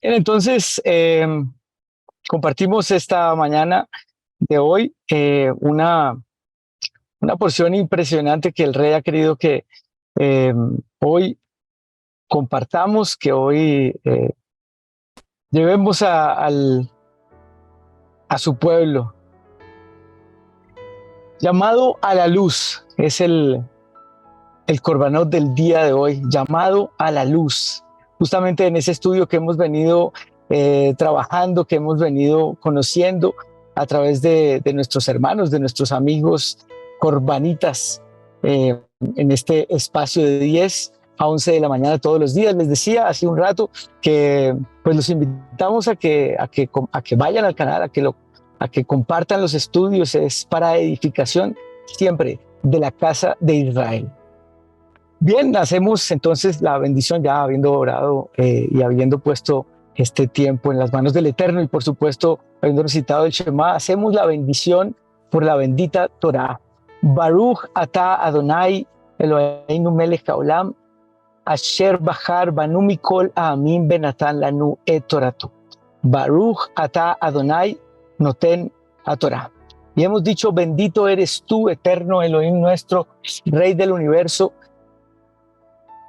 Bien, entonces compartimos esta mañana de hoy una porción impresionante que el Rey ha querido que eh, hoy compartamos, que hoy llevemos a su pueblo. Llamado a la luz es el Corbanot del día de hoy, llamado a la luz. Justamente en ese estudio que hemos venido trabajando, que hemos venido conociendo a través de nuestros hermanos, de nuestros amigos corbanitas, en este espacio de 10 a 11 de la mañana todos los días. Les decía hace un rato que pues los invitamos a que vayan al canal, a que compartan los estudios. Es para edificación siempre de la casa de Israel. Bien, hacemos entonces la bendición ya habiendo orado y habiendo puesto este tiempo en las manos del Eterno y por supuesto habiendo recitado el Shema, hacemos la bendición por la bendita Torah. Baruch atah Adonai Eloheinu melech haolam asher bachar banu mikol ha'amim benatan lanu et torato. Baruch atah Adonai noten haTorah. Y hemos dicho, bendito eres tú, eterno Elohim nuestro, Rey del universo,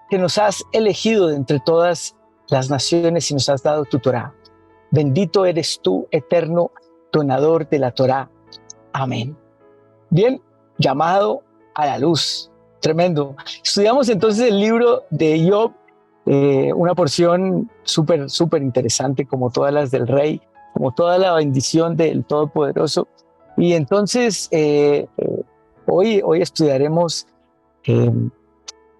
que nos has elegido de entre todas las naciones y nos has dado tu Torah. Bendito eres tú, eterno donador de la Torah. Amén. Bien, llamado a la luz. Tremendo. Estudiamos entonces el libro de Job, una porción súper interesante, como todas las del Rey, como toda la bendición del Todopoderoso. Y entonces hoy estudiaremos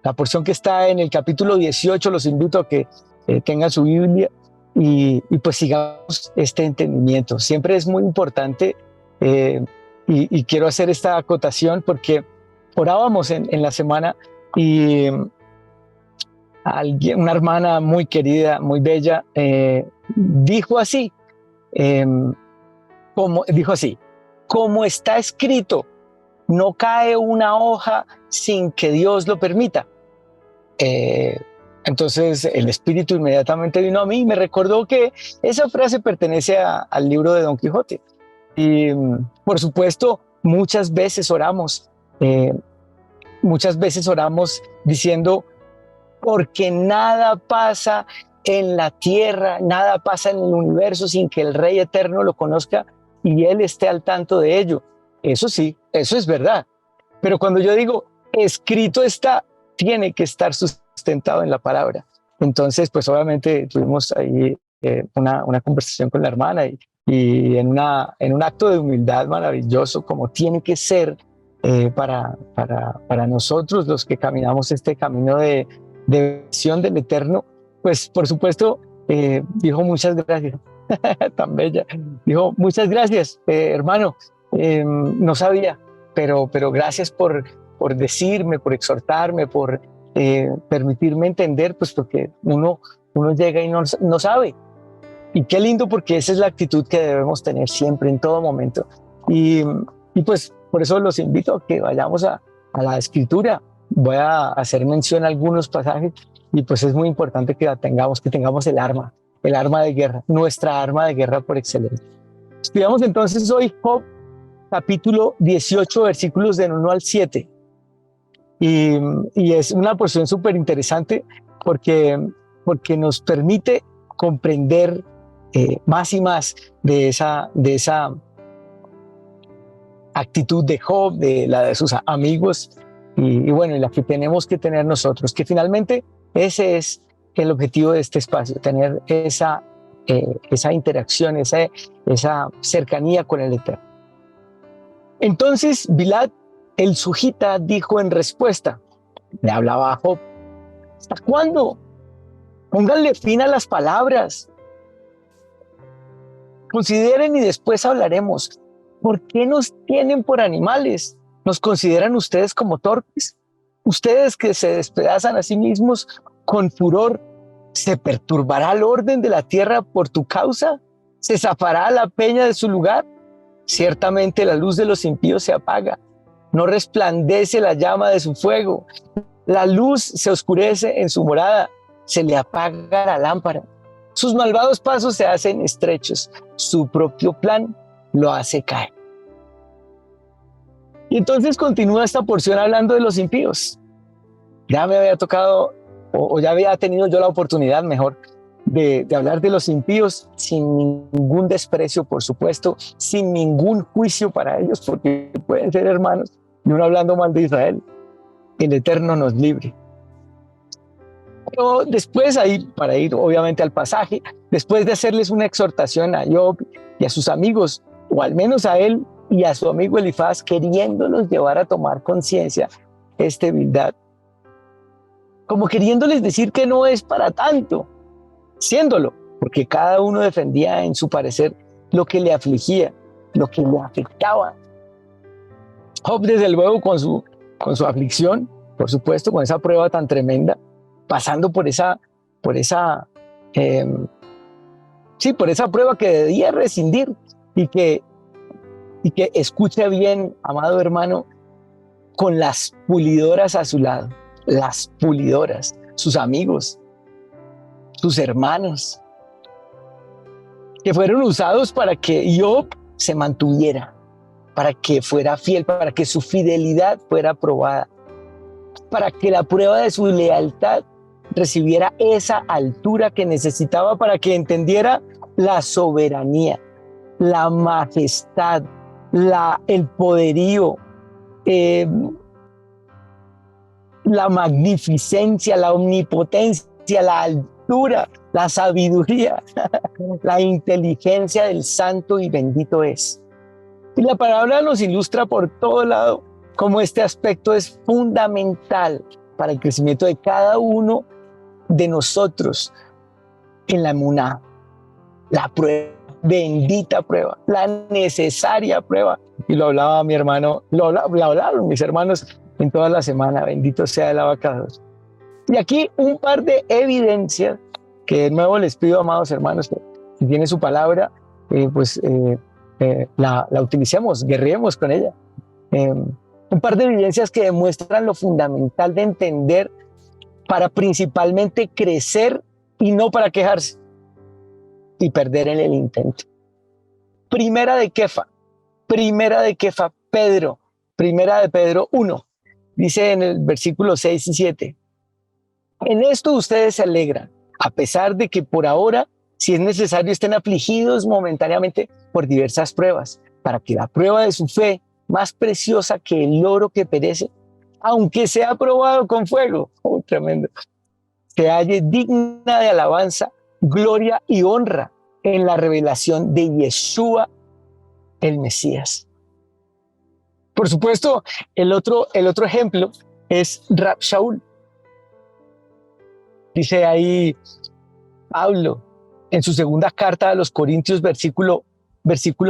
la porción que está en el capítulo 18. Los invito a que tengan su Biblia y pues sigamos este entendimiento. Siempre es muy importante y quiero hacer esta acotación porque orábamos en la semana y una hermana muy querida, muy bella, dijo así, como está escrito, no cae una hoja sin que Dios lo permita. Entonces el Espíritu inmediatamente vino a mí y me recordó que esa frase pertenece al libro de Don Quijote. Y por supuesto, muchas veces oramos diciendo, porque nada pasa en la tierra, nada pasa en el universo sin que el Rey Eterno lo conozca y Él esté al tanto de ello. Eso sí, eso es verdad. Pero cuando yo digo, escrito está, tiene que estar sustentado en la palabra. Entonces, pues obviamente tuvimos ahí una conversación con la hermana y en un acto de humildad maravilloso, como tiene que ser para nosotros los que caminamos este camino de visión del Eterno, pues por supuesto dijo muchas gracias, tan bella, dijo muchas gracias, hermano, no sabía, pero gracias por decirme, por exhortarme, por permitirme entender, pues porque uno llega y no sabe. Y qué lindo, porque esa es la actitud que debemos tener siempre, en todo momento. Y pues por eso los invito a que vayamos a la Escritura. Voy a hacer mención a algunos pasajes y pues es muy importante que tengamos el arma de guerra, nuestra arma de guerra por excelencia. Estudiamos entonces hoy Job, capítulo 18, versículos del 1 al 7. Y es una porción súper interesante porque nos permite comprender más y más de esa actitud de Job, de la de sus amigos y bueno, y la que tenemos que tener nosotros, que finalmente ese es el objetivo de este espacio, tener esa interacción, esa cercanía con el Eterno. Entonces Bilad el sujita dijo en respuesta, le hablaba a Job, ¿hasta cuándo? Pónganle fin a las palabras. Consideren y después hablaremos. ¿Por qué nos tienen por animales? ¿Nos consideran ustedes como torpes? Ustedes que se despedazan a sí mismos con furor, ¿se perturbará el orden de la tierra por tu causa? ¿Se zafará la peña de su lugar? Ciertamente la luz de los impíos se apaga, no resplandece la llama de su fuego. La luz se oscurece en su morada, se le apaga la lámpara. Sus malvados pasos se hacen estrechos, su propio plan lo hace caer. Y entonces continúa esta porción hablando de los impíos. Ya me había tocado, o ya había tenido yo la oportunidad, mejor, de hablar de los impíos sin ningún desprecio, por supuesto, sin ningún juicio para ellos, porque pueden ser hermanos, y uno hablando mal de Israel. El Eterno nos libre. Pero después, ahí, para ir obviamente al pasaje, después de hacerles una exhortación a Job y a sus amigos, o al menos a él y a su amigo Elifaz, queriéndolos llevar a tomar conciencia esta Bildad, como queriéndoles decir que no es para tanto, siéndolo, porque cada uno defendía en su parecer lo que le afligía, lo que le afectaba. Job, desde luego, con su aflicción, por supuesto, con esa prueba tan tremenda, pasando por esa prueba que debía rescindir y que escuche bien, amado hermano, con las pulidoras a su lado, las pulidoras, sus amigos, sus hermanos, que fueron usados para que Job se mantuviera, para que fuera fiel, para que su fidelidad fuera probada, para que la prueba de su lealtad recibiera esa altura que necesitaba para que entendiera la soberanía, la majestad, el poderío, la magnificencia, la omnipotencia, la altura, la sabiduría, la inteligencia del santo y bendito es. Y la palabra nos ilustra por todo lado cómo este aspecto es fundamental para el crecimiento de cada uno de nosotros en la emuná. La prueba, bendita prueba, la necesaria prueba. Y lo hablaba mi hermano, lo hablaron mis hermanos en toda la semana, bendito sea el abacados. Y aquí un par de evidencias que de nuevo les pido, amados hermanos, que si tiene su palabra, la utilicemos, guerremos con ella. Un par de evidencias que demuestran lo fundamental de entender para principalmente crecer y no para quejarse y perder en el intento. Primera de Kefa, Pedro, primera de Pedro 1, dice en el versículo 6 y 7, en esto ustedes se alegran, a pesar de que por ahora, si es necesario, estén afligidos momentáneamente por diversas pruebas, para que la prueba de su fe, más preciosa que el oro que perece, aunque sea probado con fuego, tremendo, se halle digna de alabanza, gloria y honra en la revelación de Yeshua, el Mesías. Por supuesto, el otro ejemplo es Rab Shaul. Dice ahí Pablo en su segunda carta a los Corintios, versículo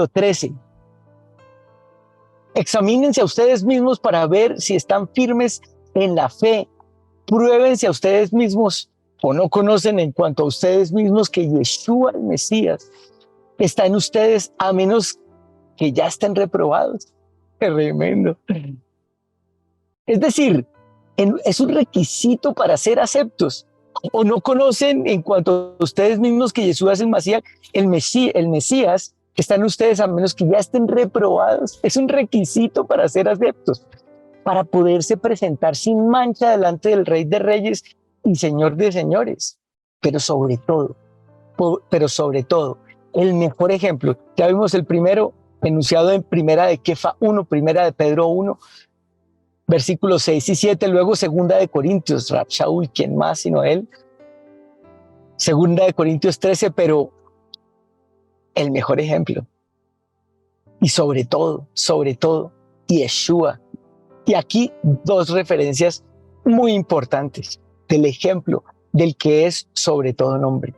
13. Examínense a ustedes mismos para ver si están firmes en la fe. Pruébense a ustedes mismos o no conocen en cuanto a ustedes mismos que Yeshua, el Mesías, está en ustedes, a menos que ya estén reprobados. Tremendo. Es decir, es un requisito para ser aceptos. O no conocen en cuanto a ustedes mismos que Yeshua es el Mesías que está en ustedes, a menos que ya estén reprobados. Es un requisito para ser aceptos, para poderse presentar sin mancha delante del Rey de Reyes y Señor de Señores. Pero sobre todo, el mejor ejemplo, ya vimos el primero enunciado en primera de Kefa 1, primera de Pedro 1, versículos 6 y 7, luego segunda de Corintios, Rab Shaul, ¿quién más sino él? Segunda de Corintios 13, pero el mejor ejemplo. Y sobre todo, Yeshua. Y aquí dos referencias muy importantes del ejemplo del que es sobre todo nombre.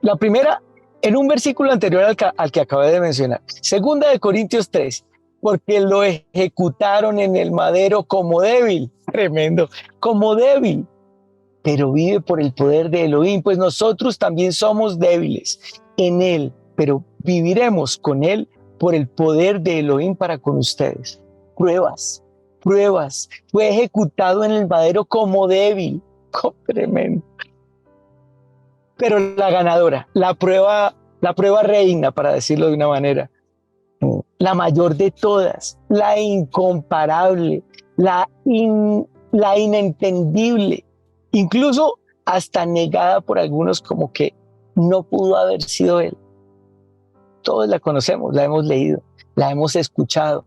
La primera, en un versículo anterior al que acabé de mencionar, segunda de Corintios 3, porque lo ejecutaron en el madero como débil, tremendo, como débil, pero vive por el poder de Elohim, pues nosotros también somos débiles en él, pero viviremos con él por el poder de Elohim para con ustedes. Pruebas, fue ejecutado en el madero como débil, tremendo. Pero la ganadora, la prueba reina, para decirlo de una manera, la mayor de todas, la incomparable, la inentendible, incluso hasta negada por algunos como que no pudo haber sido él. Todos la conocemos, la hemos leído, la hemos escuchado.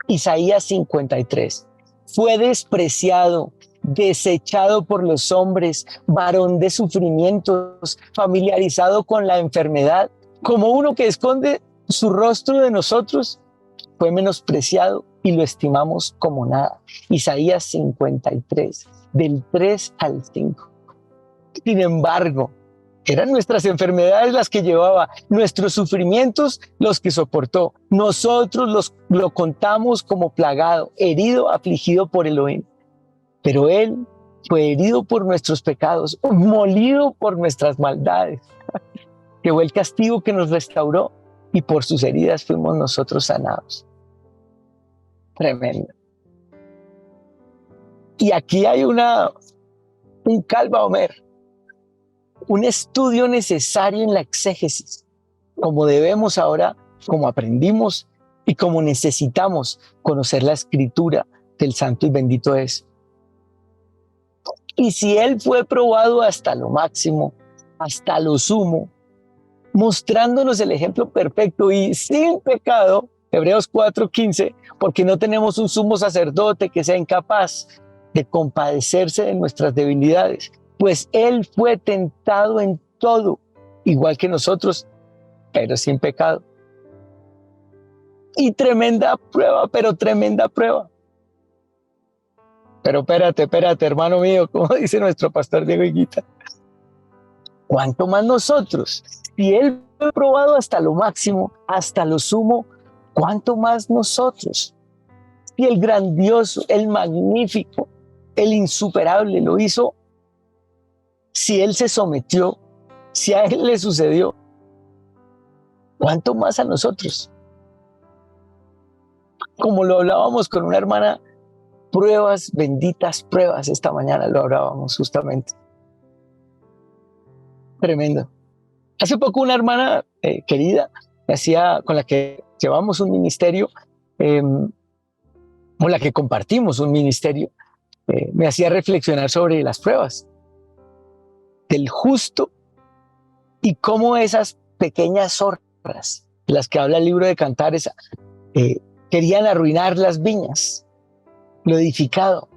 Isaías 53. Fue despreciado, desechado por los hombres, varón de sufrimientos, familiarizado con la enfermedad, como uno que esconde su rostro de nosotros, fue menospreciado y lo estimamos como nada. Isaías 53, del 3 al 5. Sin embargo, eran nuestras enfermedades las que llevaba, nuestros sufrimientos los que soportó. Nosotros lo contamos como plagado, herido, afligido por Elohim. Pero Él fue herido por nuestros pecados, molido por nuestras maldades. Llevó el castigo que nos restauró y por sus heridas fuimos nosotros sanados. Tremendo. Y aquí hay un Calva Omer, un estudio necesario en la exégesis, como debemos ahora, como aprendimos y como necesitamos conocer la escritura del santo y bendito es. Y si Él fue probado hasta lo máximo, hasta lo sumo, mostrándonos el ejemplo perfecto y sin pecado, Hebreos 4:15, porque no tenemos un sumo sacerdote que sea incapaz de compadecerse de nuestras debilidades, pues Él fue tentado en todo, igual que nosotros, pero sin pecado. Y tremenda prueba, pero tremenda prueba. Pero espérate, hermano mío, como dice nuestro pastor Diego Higuita. ¿Cuánto más nosotros? Si Él fue probado hasta lo máximo, hasta lo sumo, ¿cuánto más nosotros? Si el grandioso, el magnífico, el insuperable lo hizo, si Él se sometió, si a Él le sucedió, ¿cuánto más a nosotros? Como lo hablábamos con una hermana, pruebas, benditas pruebas, esta mañana lo hablábamos justamente. Tremendo. Hace poco una hermana querida, con la que llevamos un ministerio, con la que compartimos un ministerio, me hacía reflexionar sobre las pruebas del justo y cómo esas pequeñas zorras, las que habla el libro de Cantares, querían arruinar las viñas, lo edificado,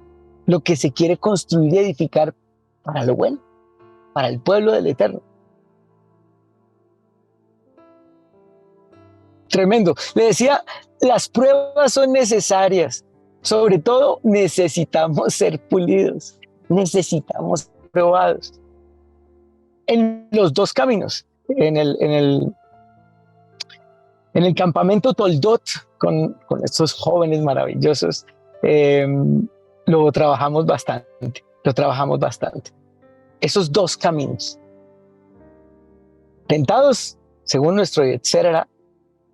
lo que se quiere construir y edificar para lo bueno, para el pueblo del Eterno. Tremendo. Le decía, las pruebas son necesarias. Sobre todo, necesitamos ser pulidos. Necesitamos ser probados. En los dos caminos. En el campamento Toldot, con estos jóvenes maravillosos, lo trabajamos bastante. Esos dos caminos. Tentados, según nuestro etcétera,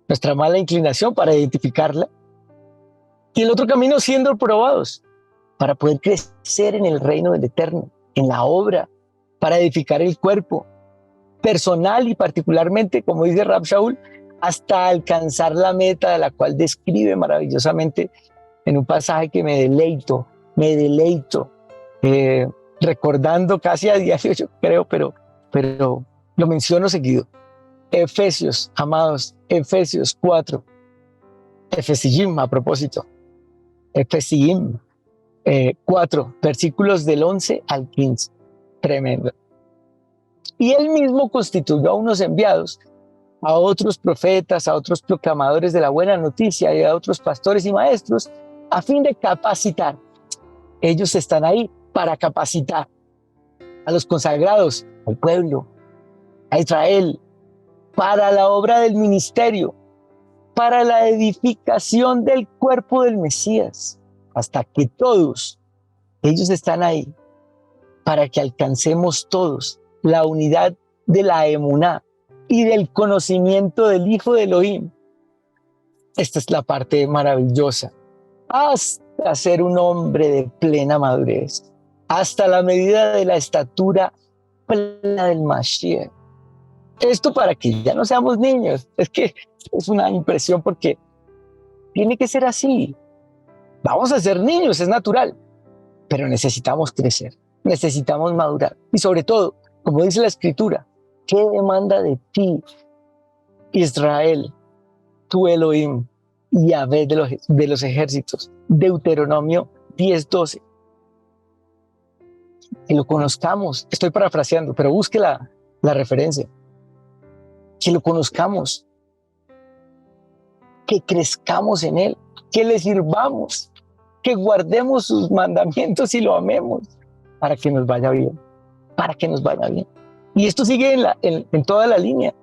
nuestra mala inclinación para identificarla, y el otro camino siendo probados para poder crecer en el reino del Eterno, en la obra, para edificar el cuerpo personal y particularmente, como dice Rab Shaul, hasta alcanzar la meta de la cual describe maravillosamente en un pasaje que me deleito, recordando casi a diario, yo creo, pero lo menciono seguido. Efesios, amados, Efesios 4, Efesiyim a propósito, Efesiyim 4, versículos del 11 al 15, tremendo. Y Él mismo constituyó a unos enviados, a otros profetas, a otros proclamadores de la buena noticia y a otros pastores y maestros, a fin de capacitar. Ellos están ahí para capacitar a los consagrados, al pueblo, a Israel, para la obra del ministerio, para la edificación del cuerpo del Mesías, hasta que todos, ellos están ahí, para que alcancemos todos la unidad de la emuná y del conocimiento del Hijo de Elohim. Esta es la parte maravillosa, hasta ser un hombre de plena madurez, hasta la medida de la estatura sopla del Mashiach. Esto para que ya no seamos niños. Es que es una impresión porque tiene que ser así. Vamos a ser niños, es natural, pero necesitamos crecer, necesitamos madurar. Y sobre todo, como dice la Escritura, ¿qué demanda de ti, Israel, tu Elohim, Yahvé de los ejércitos? Deuteronomio 10:12. Que lo conozcamos. Estoy parafraseando, pero busque la referencia. Que lo conozcamos, que crezcamos en Él, que le sirvamos, que guardemos sus mandamientos y lo amemos para que nos vaya bien, para que nos vaya bien. Y esto sigue en toda la línea,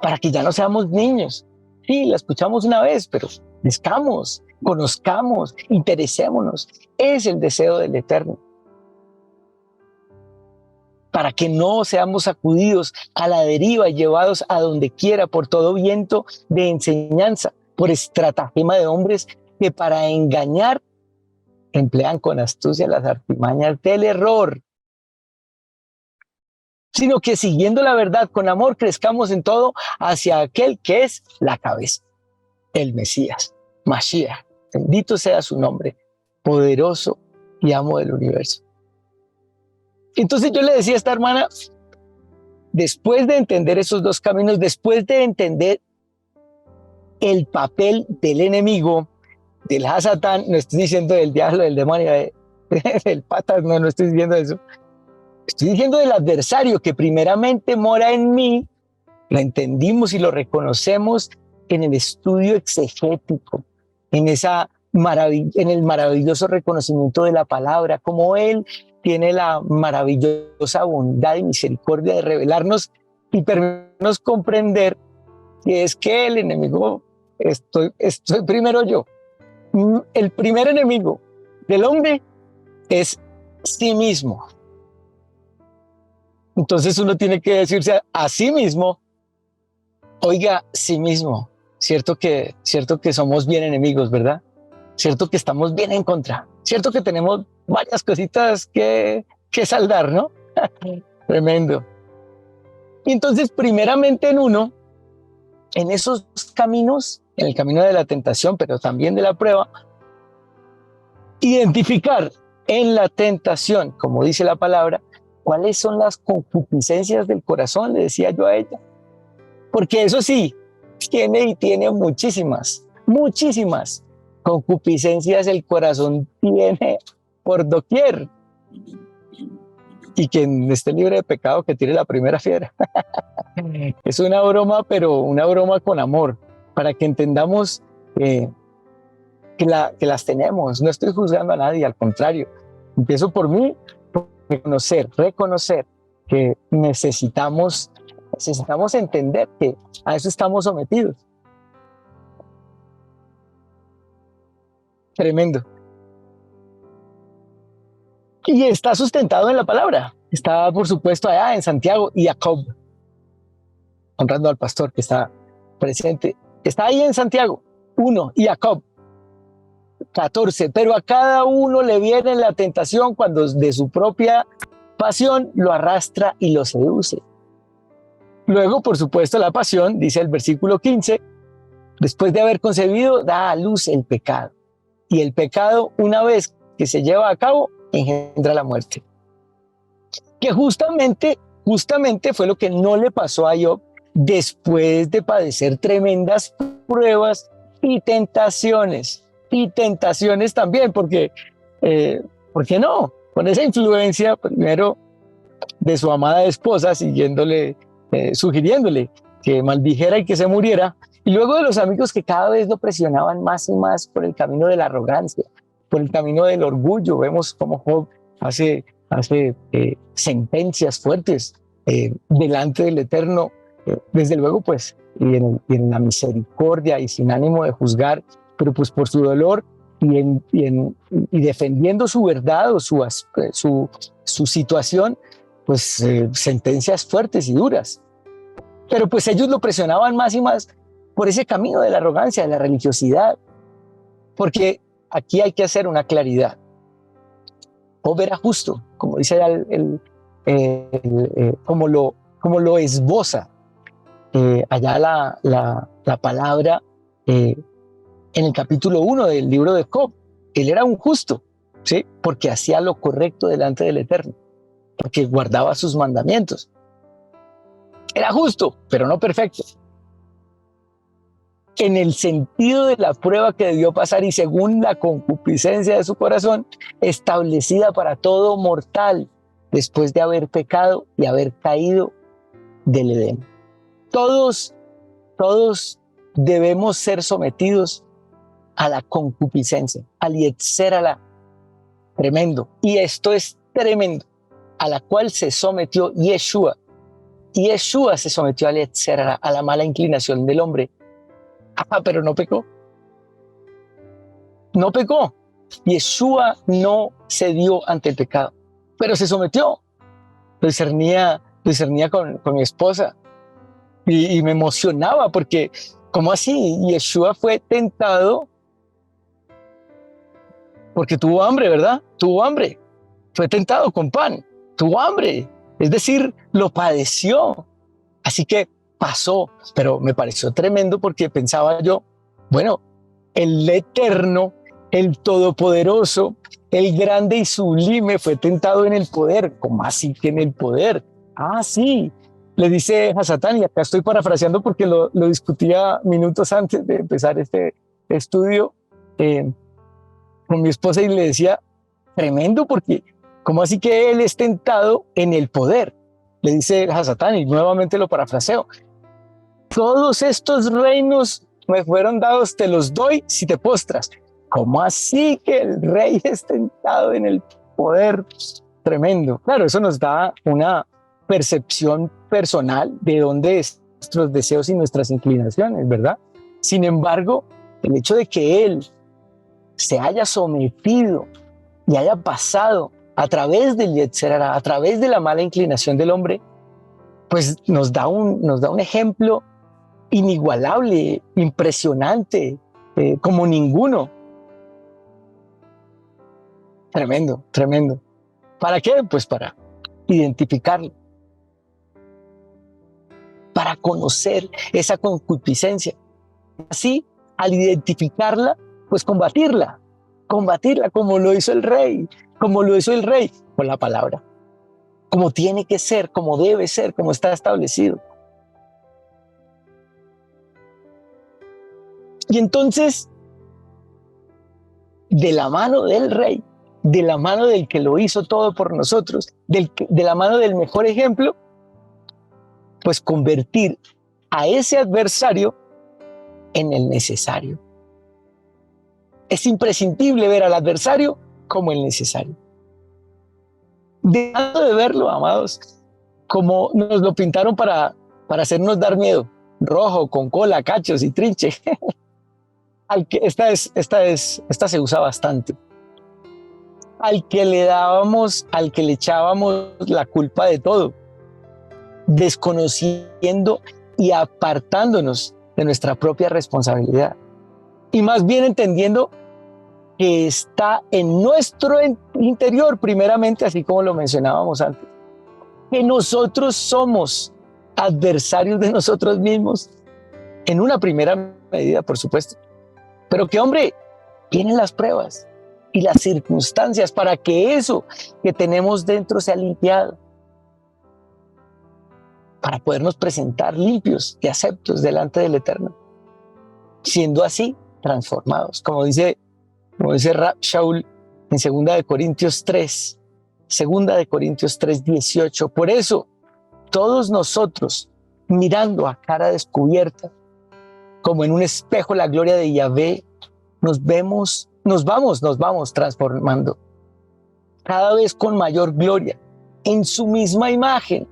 para que ya no seamos niños. Sí, la escuchamos una vez, pero crezcamos, conozcamos, interesémonos. Es el deseo del Eterno. Para que no seamos sacudidos a la deriva y llevados a donde quiera por todo viento de enseñanza, por estratagema de hombres que para engañar emplean con astucia las artimañas del error, sino que siguiendo la verdad con amor crezcamos en todo hacia aquel que es la cabeza, el Mesías, Mashiach, bendito sea su nombre, poderoso y amo del universo. Entonces yo le decía a esta hermana, después de entender esos dos caminos, después de entender el papel del enemigo, del Hasatán, no estoy diciendo del diablo, del demonio, del patas, no estoy diciendo eso. Estoy diciendo del adversario que primeramente mora en mí, lo entendimos y lo reconocemos en el estudio exegético, en el maravilloso reconocimiento de la palabra, como Él tiene la maravillosa bondad y misericordia de revelarnos y permitirnos comprender que es que el enemigo estoy primero yo. El primer enemigo del hombre es sí mismo. Entonces uno tiene que decirse a sí mismo, oiga, sí mismo, cierto que somos bien enemigos, ¿verdad? Cierto que estamos bien en contra, cierto que tenemos varias cositas que saldar, ¿no? Tremendo. Y entonces, primeramente en uno, en esos caminos, en el camino de la tentación, pero también de la prueba, identificar en la tentación, como dice la palabra, cuáles son las concupiscencias del corazón, le decía yo a ella. Porque eso sí, tiene muchísimas concupiscencias el corazón tiene por doquier. Y quien esté libre de pecado que tire la primera piedra. Es una broma, pero una broma con amor, para que entendamos que las tenemos. No estoy juzgando a nadie, al contrario. Empiezo por mí, por reconocer que necesitamos entender que a eso estamos sometidos. Tremendo. Y está sustentado en la palabra. Está, por supuesto, allá en Santiago y Jacob, honrando al pastor que está presente. Está ahí en Santiago 1 y Jacob 14. Pero a cada uno le viene la tentación cuando de su propia pasión lo arrastra y lo seduce. Luego, por supuesto, la pasión, dice el versículo 15, después de haber concebido, da a luz el pecado. Y el pecado, una vez que se lleva a cabo, engendra la muerte. Que justamente fue lo que no le pasó a Job después de padecer tremendas pruebas y tentaciones. Y tentaciones también, porque, ¿por qué no? Con esa influencia, primero, de su amada esposa, sugiriéndole que maldijera y que se muriera, y luego de los amigos que cada vez lo presionaban más y más por el camino de la arrogancia, por el camino del orgullo. Vemos cómo Job hace sentencias fuertes delante del Eterno, desde luego pues, y en la misericordia y sin ánimo de juzgar, pero pues por su dolor y defendiendo su verdad o su situación, pues sentencias fuertes y duras. Pero pues ellos lo presionaban más y más por ese camino de la arrogancia, de la religiosidad, porque aquí hay que hacer una claridad. Job era justo, como dice como lo esboza allá la palabra en el capítulo 1 del libro de Job. Él era un justo, ¿sí? Porque hacía lo correcto delante del Eterno, porque guardaba sus mandamientos. Era justo, pero no perfecto. En el sentido de la prueba que debió pasar y según la concupiscencia de su corazón, establecida para todo mortal, después de haber pecado y haber caído del Edén. Todos debemos ser sometidos a la concupiscencia, al yetzer hará, tremendo. Y esto es tremendo, a la cual se sometió Yeshua. Yeshua se sometió al yetzer hará, a la mala inclinación del hombre. Pero no pecó. No pecó. Yeshua no cedió ante el pecado, pero se sometió. Lo discernía con mi esposa y me emocionaba porque, ¿cómo así? Yeshua fue tentado porque tuvo hambre, ¿verdad? Tuvo hambre. Fue tentado con pan. Tuvo hambre. Es decir, lo padeció. Así que pasó, pero me pareció tremendo porque pensaba yo, bueno, el eterno, el todopoderoso, el grande y sublime fue tentado en el poder. ¿Cómo así que en el poder? Sí, le dice a Satán, y acá estoy parafraseando porque lo discutía minutos antes de empezar este estudio con mi esposa y le decía, tremendo porque ¿cómo así que él es tentado en el poder? Le dice a Satán y nuevamente lo parafraseo. Todos estos reinos me fueron dados, te los doy si te postras. ¿Cómo así que el rey es tentado en el poder? Tremendo. Claro, eso nos da una percepción personal de dónde están nuestros deseos y nuestras inclinaciones, ¿verdad? Sin embargo, el hecho de que él se haya sometido y haya pasado a través del yetzer hará, a través de la mala inclinación del hombre, pues nos da un ejemplo inigualable, impresionante, como ninguno. Tremendo, tremendo. ¿Para qué? Pues para identificarlo, para conocer esa concupiscencia. Así, al identificarla, pues combatirla como lo hizo el rey, con la palabra, como tiene que ser, como debe ser, como está establecido. Y entonces, de la mano del rey, de la mano del que lo hizo todo por nosotros, de la mano del mejor ejemplo, pues convertir a ese adversario en el necesario. Es imprescindible ver al adversario como el necesario. Dejando de verlo, amados, como nos lo pintaron para hacernos dar miedo, rojo, con cola, cachos y trinche. Esta se usa bastante. Al que le echábamos la culpa de todo, desconociendo y apartándonos de nuestra propia responsabilidad. Y más bien entendiendo que está en nuestro interior, primeramente, así como lo mencionábamos antes, que nosotros somos adversarios de nosotros mismos, en una primera medida, por supuesto, pero que, hombre, vienen las pruebas y las circunstancias para que eso que tenemos dentro sea limpiado, para podernos presentar limpios y aceptos delante del Eterno, siendo así transformados, como dice Rab Shaul en 2 Corintios 3, 18. Por eso, todos nosotros, mirando a cara descubierta, como en un espejo la gloria de Yahvé, nos vamos transformando cada vez con mayor gloria en su misma imagen,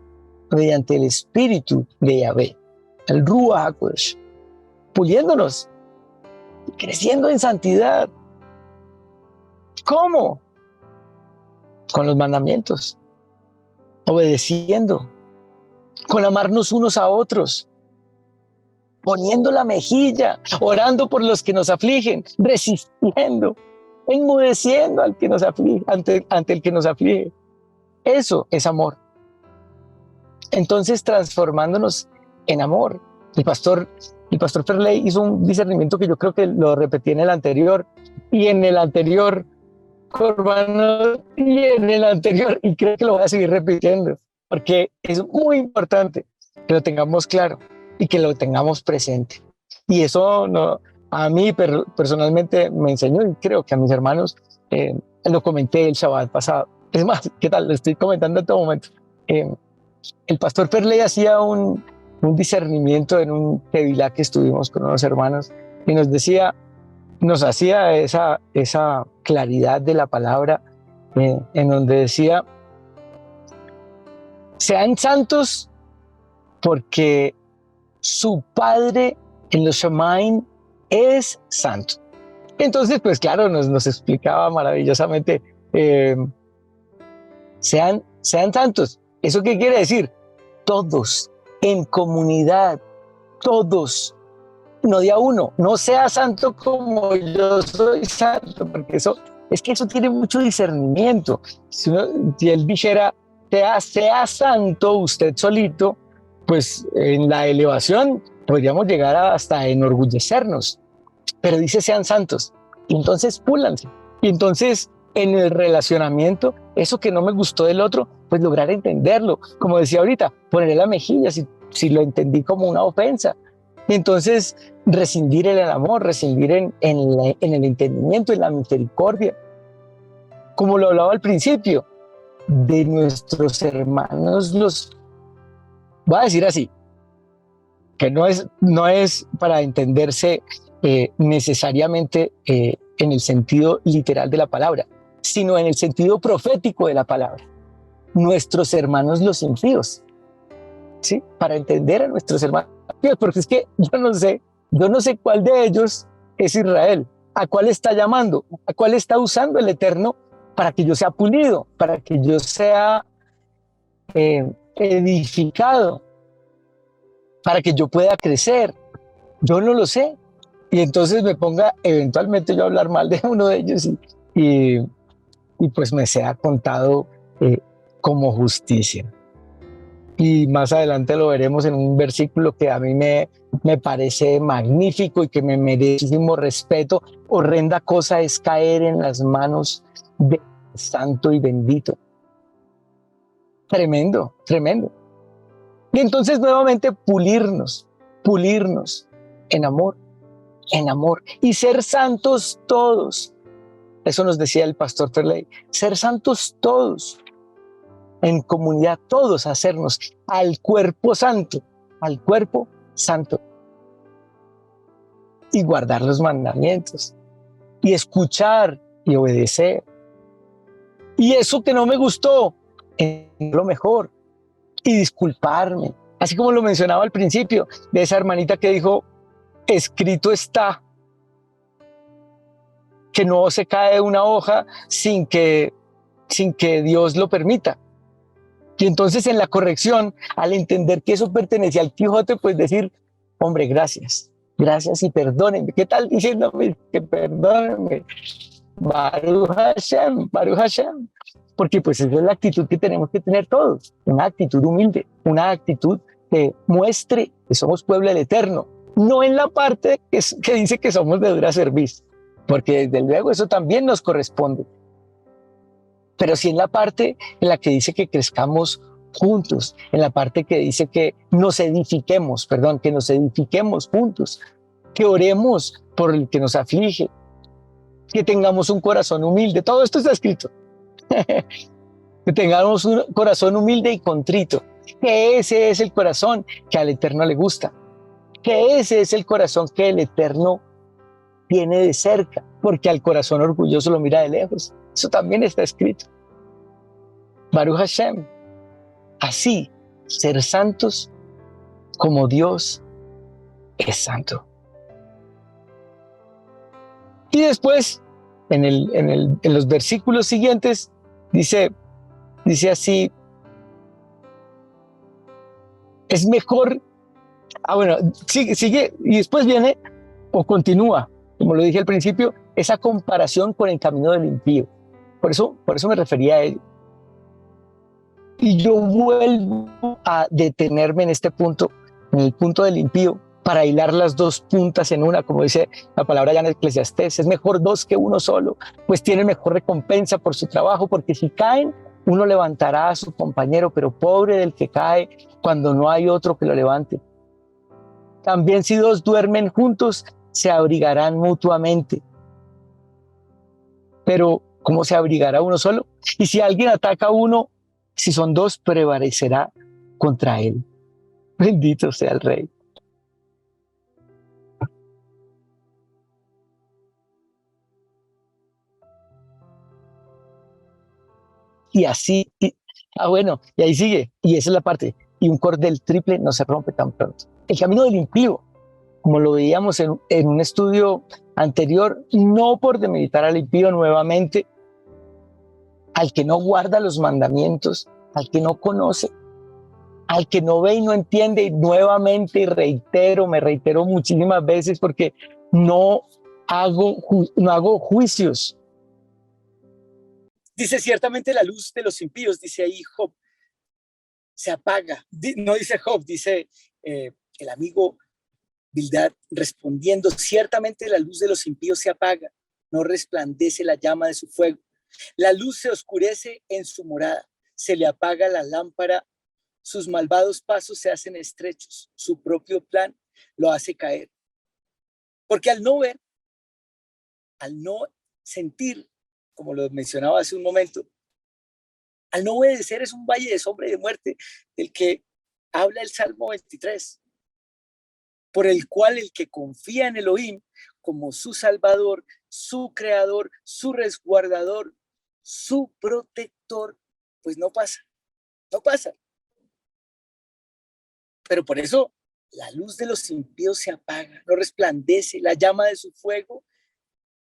mediante el Espíritu de Yahvé, el Ruach HaKodesh, puliéndonos, creciendo en santidad. ¿Cómo? Con los mandamientos, obedeciendo, con amarnos unos a otros, poniendo la mejilla, orando por los que nos afligen, resistiendo, enmudeciendo al que nos aflige, ante el que nos aflige. Eso es amor. entonces transformándonos en amor. El pastor Ferley hizo un discernimiento que yo creo que lo repetí en el anterior y en el anterior Corbano y en el anterior, y creo que lo voy a seguir repitiendo porque es muy importante que lo tengamos claro y que lo tengamos presente. Y eso no, a mí personalmente me enseñó, y creo que a mis hermanos, lo comenté el Shabbat pasado. Es más, ¿qué tal? Lo estoy comentando en todo momento. El pastor Perley hacía un discernimiento en un tevilá que estuvimos con unos hermanos y nos decía, nos hacía esa claridad de la palabra, en donde decía, sean santos porque su Padre en los Shemaim es santo. Entonces, pues claro, nos explicaba maravillosamente, sean santos. ¿Eso qué quiere decir? Todos, en comunidad, todos, no de a uno, no sea santo como yo soy santo, porque eso tiene mucho discernimiento. Si él dijera, sea santo usted solito, pues en la elevación podríamos llegar hasta enorgullecernos, pero dice sean santos, y entonces púlanse. Y entonces en el relacionamiento, eso que no me gustó del otro, pues lograr entenderlo, como decía ahorita, ponerle la mejilla si lo entendí como una ofensa. Y entonces rescindir en el amor, rescindir en el entendimiento, en la misericordia. Como lo hablaba al principio, de nuestros hermanos, voy a decir así, que no es para entenderse necesariamente en el sentido literal de la palabra, sino en el sentido profético de la palabra. Nuestros hermanos los impíos, ¿sí? Para entender a nuestros hermanos, porque es que yo no sé cuál de ellos es Israel, a cuál está llamando, a cuál está usando el Eterno para que yo sea pulido, para que yo sea edificado, para que yo pueda crecer. Yo no lo sé. Y entonces me ponga eventualmente yo a hablar mal de uno de ellos y pues me sea contado como justicia. Y más adelante lo veremos en un versículo que a mí me parece magnífico y que me merece muchísimo respeto. Horrenda cosa es caer en las manos de santo y bendito. Tremendo, tremendo. Y entonces nuevamente pulirnos en amor, y ser santos todos. Eso nos decía el pastor Ferley, ser santos todos, en comunidad, todos hacernos al cuerpo santo, y guardar los mandamientos, y escuchar y obedecer. Y eso que no me gustó, lo mejor, y disculparme. Así como lo mencionaba al principio, de esa hermanita que dijo, escrito está, que no se cae una hoja sin que Dios lo permita. Y entonces en la corrección, al entender que eso pertenece al Quijote, pues decir, hombre, gracias y perdónenme. ¿Qué tal diciéndome que perdónenme? Baruch Hashem. Porque pues esa es la actitud que tenemos que tener todos, una actitud humilde, una actitud que muestre que somos pueblo del Eterno, no en la parte que dice que somos de dura cerviz, porque desde luego eso también nos corresponde, pero sí en la parte en la que dice que crezcamos juntos, en la parte que dice que nos edifiquemos juntos, que oremos por el que nos aflige, que tengamos un corazón humilde. Todo esto está escrito. Que tengamos un corazón humilde y contrito, que ese es el corazón que al Eterno le gusta, que ese es el corazón que el Eterno tiene de cerca, porque al corazón orgulloso lo mira de lejos. Eso también está escrito. Baruch Hashem. Así, ser santos como Dios es santo. Y después, en los versículos siguientes, dice así, es mejor, sigue, y después viene o continúa, como lo dije al principio, esa comparación con el camino del impío. Por eso me refería a ello. Y yo vuelvo a detenerme en este punto, en el punto del impío, para hilar las dos puntas en una, como dice la palabra ya en Eclesiastés. Es mejor dos que uno solo, pues tiene mejor recompensa por su trabajo, porque si caen, uno levantará a su compañero, pero pobre del que cae cuando no hay otro que lo levante. También si dos duermen juntos, se abrigarán mutuamente. Pero ¿cómo se abrigará uno solo? Y si alguien ataca a uno, si son dos, prevalecerá contra él. Bendito sea el Rey. Y así, bueno, y ahí sigue, y esa es la parte. Y un cordel triple no se rompe tan pronto. El camino del impío, como lo veíamos en un estudio anterior, no por demeritar al impío nuevamente, al que no guarda los mandamientos, al que no conoce, al que no ve y no entiende, y nuevamente y reitero, me reitero muchísimas veces porque no no hago juicios. Dice ciertamente la luz de los impíos, dice ahí Job, se apaga. No dice Job, dice el amigo Bildad respondiendo, ciertamente la luz de los impíos se apaga, no resplandece la llama de su fuego. La luz se oscurece en su morada, se le apaga la lámpara, sus malvados pasos se hacen estrechos, su propio plan lo hace caer. Porque al no ver, al no sentir, como lo mencionaba hace un momento, al no obedecer es un valle de sombra y de muerte del que habla el Salmo 23, por el cual el que confía en Elohim como su Salvador, su Creador, su resguardador, su protector, pues no pasa, no pasa. Pero por eso la luz de los impíos se apaga, no resplandece, la llama de su fuego,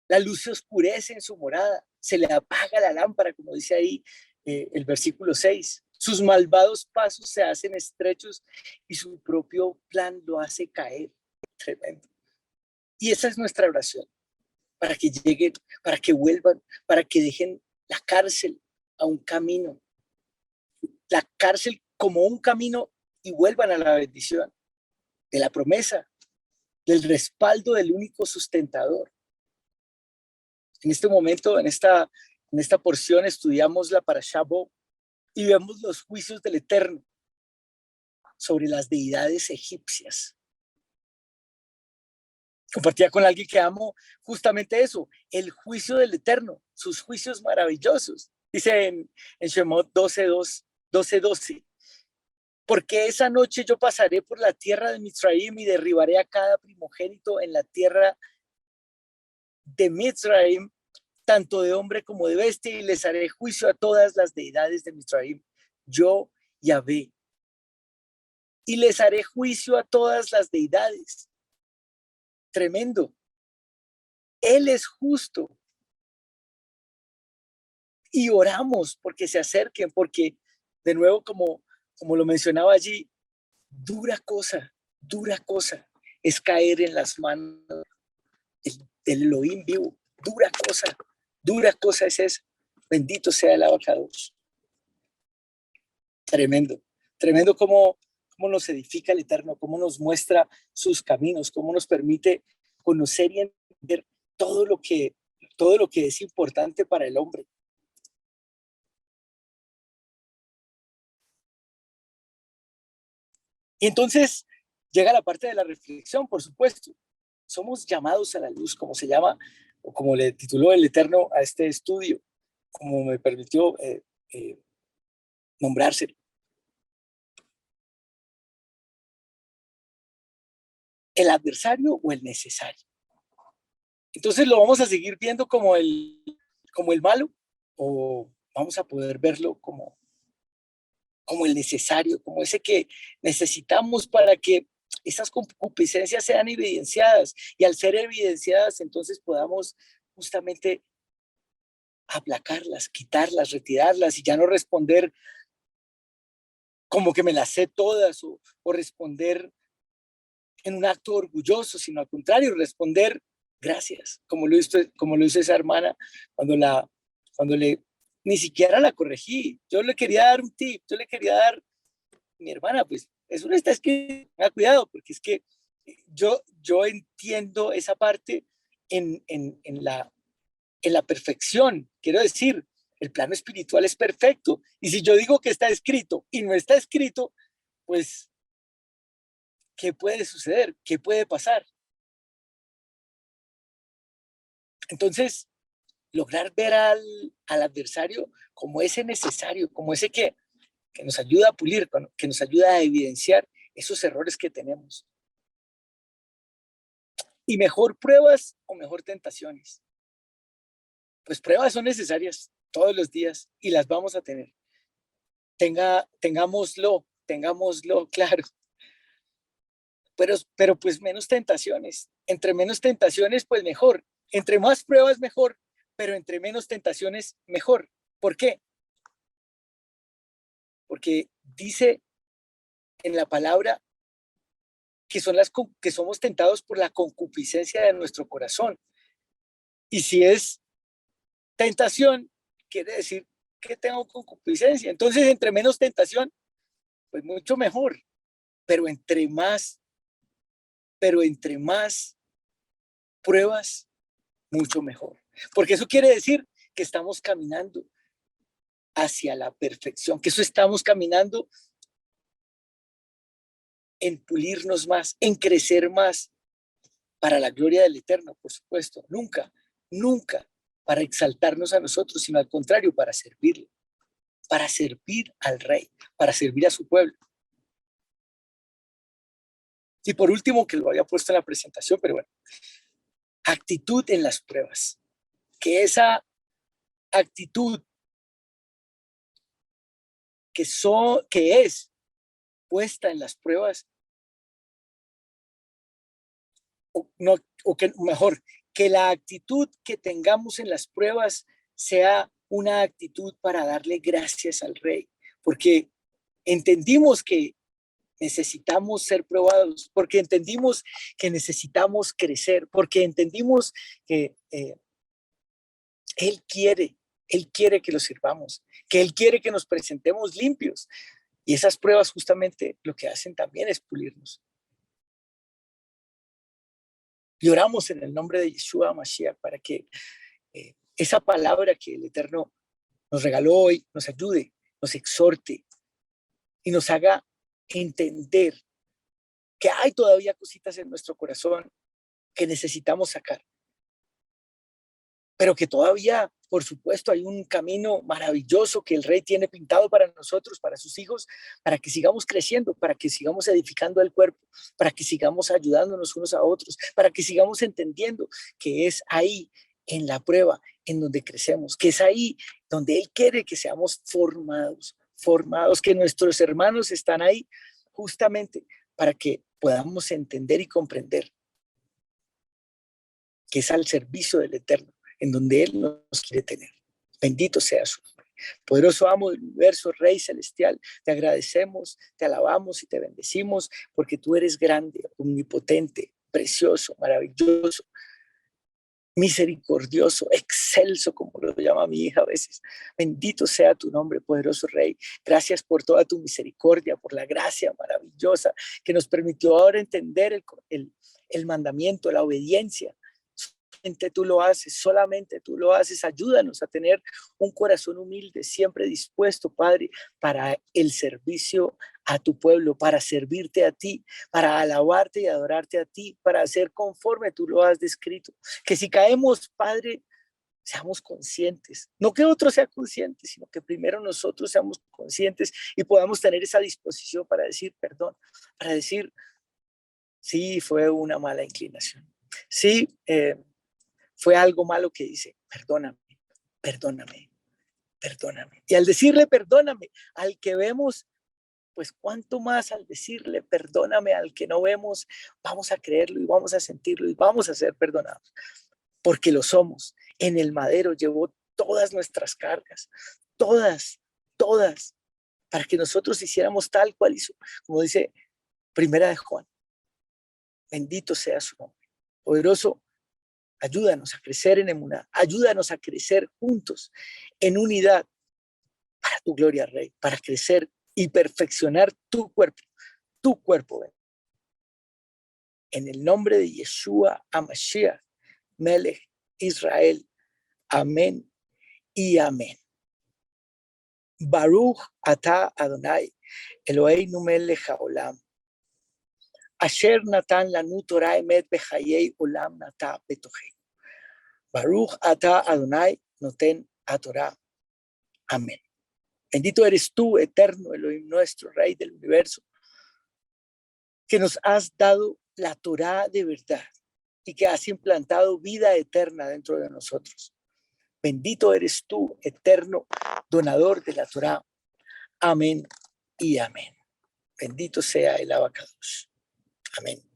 la luz se oscurece en su morada, se le apaga la lámpara, como dice ahí el versículo 6. Sus malvados pasos se hacen estrechos y su propio plan lo hace caer. Tremendo. Y esa es nuestra oración, para que lleguen, para que vuelvan, para que dejen la cárcel a un camino, la cárcel como un camino y vuelvan a la bendición de la promesa, del respaldo del único sustentador. En este momento, en esta porción, estudiamos la Parashá Bo y vemos los juicios del Eterno sobre las deidades egipcias. Compartía con alguien que amo justamente eso, el juicio del Eterno, sus juicios maravillosos. Dice en Shemot 12:12, porque esa noche yo pasaré por la tierra de Mitzraim y derribaré a cada primogénito en la tierra de Mitzraim, tanto de hombre como de bestia, y les haré juicio a todas las deidades de Mitzraim. Yo, Yahvé. Y les haré juicio a todas las deidades. Tremendo. Él es justo. Y oramos porque se acerquen, porque de nuevo, como lo mencionaba allí, dura cosa es caer en las manos del Elohim vivo. Dura cosa es eso. Bendito sea el abacados. Tremendo, tremendo cómo nos edifica el Eterno, cómo nos muestra sus caminos, cómo nos permite conocer y entender todo lo que es importante para el hombre. Y entonces llega la parte de la reflexión, por supuesto. Somos llamados a la luz, como se llama, o como le tituló el Eterno a este estudio, como me permitió nombrárselo. ¿El adversario o el necesario? Entonces lo vamos a seguir viendo como el malo, o vamos a poder verlo como el necesario, como ese que necesitamos para que esas concupiscencias sean evidenciadas, y al ser evidenciadas entonces podamos justamente aplacarlas, quitarlas, retirarlas, y ya no responder como que me las sé todas, o responder en un acto orgulloso, sino al contrario, responder gracias, como lo hizo esa hermana cuando le ni siquiera la corregí. Yo le quería dar un tip, yo le quería dar, mi hermana, pues eso no está escrito, tenga cuidado, porque es que yo entiendo esa parte en la perfección. Quiero decir, el plano espiritual es perfecto. Y si yo digo que está escrito y no está escrito, pues, ¿qué puede suceder? ¿Qué puede pasar? Entonces, lograr ver al adversario como ese necesario, como ese que nos ayuda a pulir, que nos ayuda a evidenciar esos errores que tenemos. Y mejor pruebas o mejor tentaciones. Pues pruebas son necesarias todos los días y las vamos a tener. Tengámoslo claro. Pero pues menos tentaciones. Entre menos tentaciones, pues mejor. Entre más pruebas, mejor. Pero entre menos tentaciones, mejor. ¿Por qué? Porque dice en la palabra que somos tentados por la concupiscencia de nuestro corazón. Y si es tentación, quiere decir que tengo concupiscencia. Entonces, entre menos tentación, pues mucho mejor. Pero entre más, pero entre más pruebas, mucho mejor. Porque eso quiere decir que estamos caminando hacia la perfección, que eso estamos caminando en pulirnos más, en crecer más para la gloria del Eterno, por supuesto. Nunca, nunca para exaltarnos a nosotros, sino al contrario, para servirle, para servir al Rey, para servir a su pueblo. Y por último, que lo había puesto en la presentación, pero bueno, actitud en las pruebas. Que esa actitud que es puesta en las pruebas, o, no, o que mejor, que la actitud que tengamos en las pruebas sea una actitud para darle gracias al Rey, porque entendimos que necesitamos ser probados, porque entendimos que necesitamos crecer, porque entendimos que Él quiere que lo sirvamos, que Él quiere que nos presentemos limpios. Y esas pruebas justamente lo que hacen también es pulirnos. Y oramos en el nombre de Yeshua Mashiach para que esa palabra que el Eterno nos regaló hoy nos ayude, nos exhorte y nos haga entender que hay todavía cositas en nuestro corazón que necesitamos sacar, pero que todavía, por supuesto, hay un camino maravilloso que el Rey tiene pintado para nosotros, para sus hijos, para que sigamos creciendo, para que sigamos edificando el cuerpo, para que sigamos ayudándonos unos a otros, para que sigamos entendiendo que es ahí, en la prueba, en donde crecemos, que es ahí donde Él quiere que seamos formados, que nuestros hermanos están ahí justamente para que podamos entender y comprender que es al servicio del Eterno, en donde Él nos quiere tener. Bendito sea su nombre. Poderoso amo del universo, Rey celestial, te agradecemos, te alabamos y te bendecimos porque tú eres grande, omnipotente, precioso, maravilloso, misericordioso, excelso, como lo llama mi hija a veces. Bendito sea tu nombre, poderoso Rey. Gracias por toda tu misericordia, por la gracia maravillosa que nos permitió ahora entender el mandamiento, la obediencia. Solamente tú lo haces, ayúdanos a tener un corazón humilde, siempre dispuesto, Padre, para el servicio a tu pueblo, para servirte a ti, para alabarte y adorarte a ti, para hacer conforme tú lo has descrito. Que si caemos, Padre, seamos conscientes, no que otro sea consciente, sino que primero nosotros seamos conscientes y podamos tener esa disposición para decir perdón, para decir, sí, fue una mala inclinación, sí, fue algo malo que hice, perdóname, perdóname, perdóname. Y al decirle perdóname al que vemos, pues cuánto más al decirle perdóname al que no vemos, vamos a creerlo y vamos a sentirlo y vamos a ser perdonados, porque lo somos. En el madero llevó todas nuestras cargas, todas, para que nosotros hiciéramos tal cual hizo, como dice Primera de Juan. Bendito sea su nombre. Poderoso, ayúdanos a crecer en emuná, ayúdanos a crecer juntos en unidad, para tu gloria, Rey, para crecer y perfeccionar tu cuerpo. En el nombre de Yeshua HaMashiach, Melech Israel. Amén y amén. Baruch atah Adonai, Eloheinu melech haolam. Asher natan lanu Torah emet bechayei olam nata betochenu. Baruch atah Adonai noten a Torah. Amén. Bendito eres tú, eterno Elohim nuestro, Rey del universo, que nos has dado la Torah de verdad y que has implantado vida eterna dentro de nosotros. Bendito eres tú, eterno donador de la Torah. Amén y amén. Bendito sea el Abacados. Amén.